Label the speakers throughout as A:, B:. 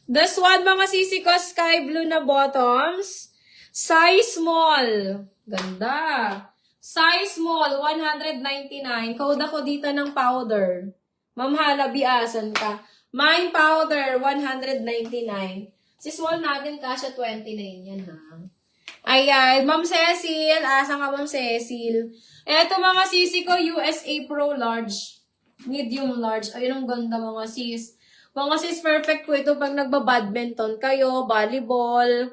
A: This one, mga sisi ko, sky blue na bottoms. Size small. Ganda. Size small, 199. Code ako dito ng powder. Ma'am Halabi, asan ka? Mine powder, 199. Si small natin, kasha 29 yan, ha? Ayan, Ma'am Cecil. Asan ka, Ma'am Cecil? Eto, mga sisi ko, USA Pro Large. Medium large. Ayun, ang ganda, mga sis. Mga sis, perfect po ito pag nagbabadminton kayo, volleyball.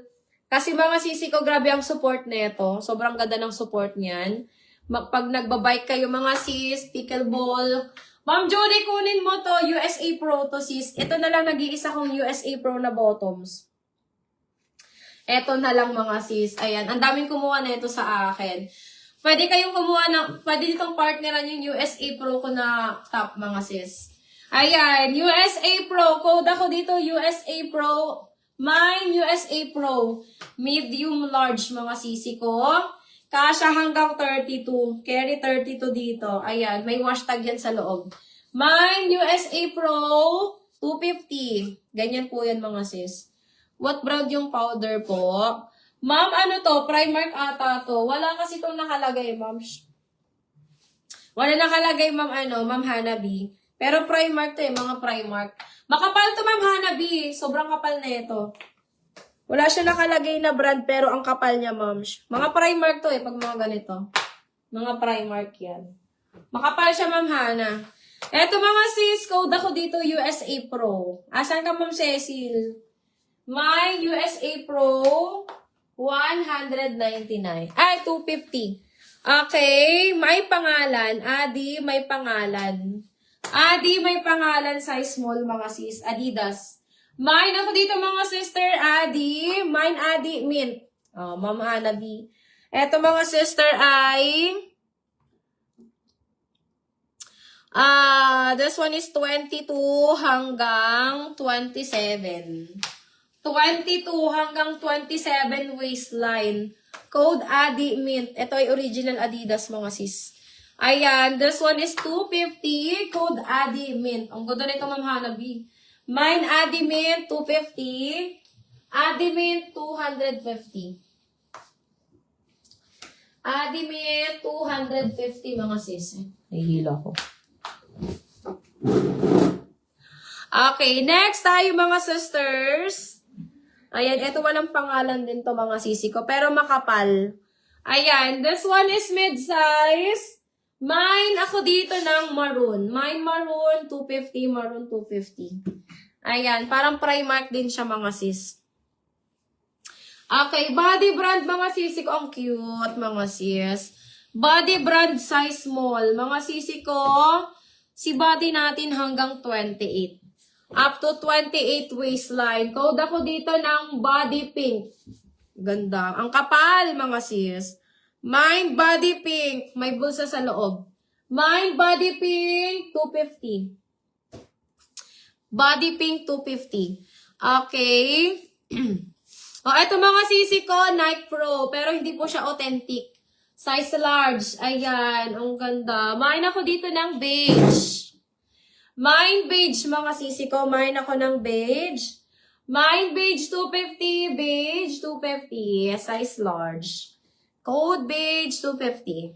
A: Kasi mga sisi ko, grabe ang support nito. Sobrang ganda ng support niyan. Pag nagbabike kayo, mga sis, pickleball. Ma'am Judy, kunin mo to, USA Pro to, sis. Ito na lang nag-iisa kong USA Pro na bottoms. Ito na lang, mga sis. Ayan, ang daming kumuha na ito sa akin. Pwede kayong kumuha ng, pwede ditong partneran yung USA Pro ko na top, mga sis. Ayan, USA Pro. Code ako dito, USA Pro. Mine, USA Pro. Medium large, mga sisi ko. Kasha hanggang 32. Carry 32 dito. Ayan, may wash tag yan sa loob. Mine, USA Pro. 250. Ganyan po yan, mga sis. What brand yung powder po? Ma'am, ano to? Primark ata to. Wala kasi itong nakalagay, ma'am. Wala nakalagay, ma'am, Ma'am Hanabi. Pero Primark to mga Primark. Makapal to, Ma'am Hanabi. Sobrang kapal na ito. Wala siya nakalagay na brand, pero ang kapal niya, ma'am. Mga Primark to pag mga ganito. Mga Primark yan. Makapal siya, Ma'am Hana. Eto, mga sis, code ako dito, USA Pro. Asan ka, Ma'am Cecil? My USA Pro, 199. Ay, 250. Okay, may pangalan. Adi, may pangalan. Adi, may pangalan, size small, mga sis. Adidas. Mine ako dito, mga sister. Adi. Mine, Adi, mint. Oh, Ma'am Hanabi. Eto, mga sister, ay... this one is 22 hanggang 27. 22 hanggang 27 waistline. Code Adi Mint. Ito ay original Adidas, mga sis. Ayan, this one is 250. Code Adi Mint. Ang ganda nito, Ma'am Hanabi. Mine Adi Mint, 250. Adi Mint, 250. Adi Mint, 250, mga sis. Nahihila ko. Okay, next tayo, mga sisters. Ayan, ito walang pangalan din to, mga sisi ko, pero makapal. Ayan, this one is mid-size. Mine ako dito ng maroon. Mine maroon, 250, maroon 250. Ayan, parang Primark din siya, mga sis. Okay, body brand, mga sisi ko. Ang cute, mga sis. Body brand size small. Mga sisi ko, si body natin hanggang 28. Up to 28 waistline. Code ako dito ng body pink. Ganda. Ang kapal, mga sis. Mine body pink. May bulsa sa loob. Mine body pink, 250. Body pink, 250. Okay. Ito, mga sisi ko, Nike Pro. Pero hindi po siya authentic. Size large. Ayan. Ang ganda. Mine ako dito ng beige. Mine beige, mga sisi ko. Mine ako ng beige. Mine beige, 250. Beige, 250. Size large. Code beige, 250.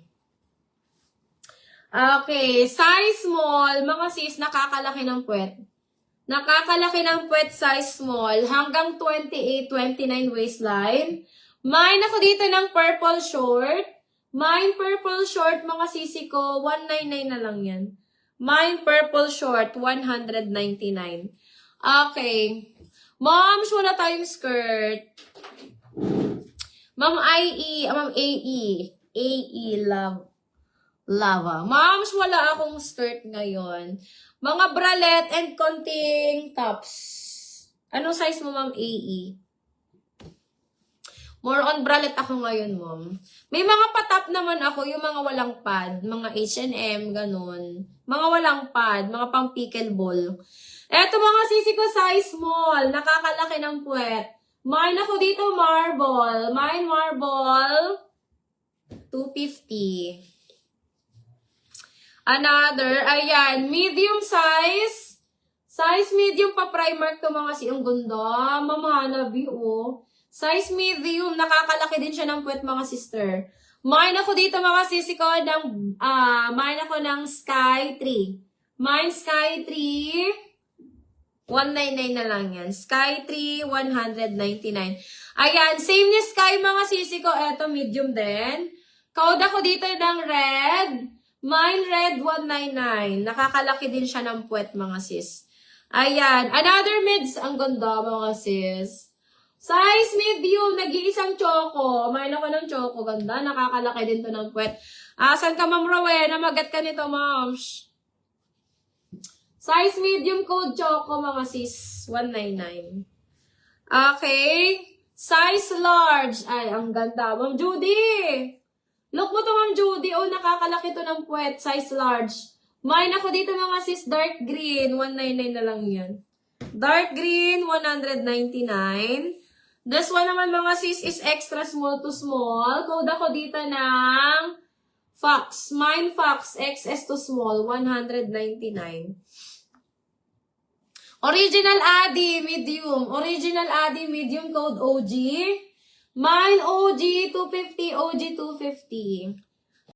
A: Okay. Size small, mga sis, nakakalaki ng puwet. Nakakalaki ng puwet, size small. Hanggang 28, 29 waistline. Mine ako dito ng purple short. Mine purple short, mga sisi ko. 199 na lang yan. Mine purple short, 199. Okay. Ma'am, wala tayong skirt. Ma'am IE, Ma'am AE. AE, lava. Ma'am, wala akong skirt ngayon. Mga bralette and konting tops. Anong size mo, Ma'am AE? More on bralette ako ngayon, ma'am. May mga patap naman ako, yung mga walang pad, mga H&M, ganun. Mga walang pad, mga pang pickleball. Eto, mga sisi ko, size small, nakakalaki ng puwet. Mine ako dito, marble. Mine marble, 250. Another, ayan, medium size, Size medium pa Primark to mga si. Ang ganda. Mamahanabi, oh. Size medium. Nakakalaki din siya ng puwet mga sister. Mine ako dito mga sisi ko ng, mine ako ng Sky 3. Mine Sky 3. 199 na lang yan. Sky 3, 199. Ayan, same ni Sky mga sisi ko. Eto, medium din. Code ako dito ng red. Mine red, 199. Nakakalaki din siya ng puwet mga sis. Ayan, another mids. Ang ganda mga sis. Size medium, nag-iisang choco. Mine ako ng choco. Ganda, nakakalaki din to ng puwet. Saan ka, Ma'am Rowena? Magat ka nito, Ma'am. Size medium code choco, mga sis. 199. Okay. Size large. Ay, ang ganda. Ma'am Judy. Look mo to, Ma'am Judy. Oh, nakakalaki to ng puwet. Size large. Mine ako dito, mga sis. Dark green. 199 na lang yan. Dark green, 199. This one naman, mga sis, is extra small to small. Code ako dito ng Fox. Mine Fox. XS to small. 199. Original Adi, medium. Original Adi, medium code OG. Mine OG, 250. OG, 250.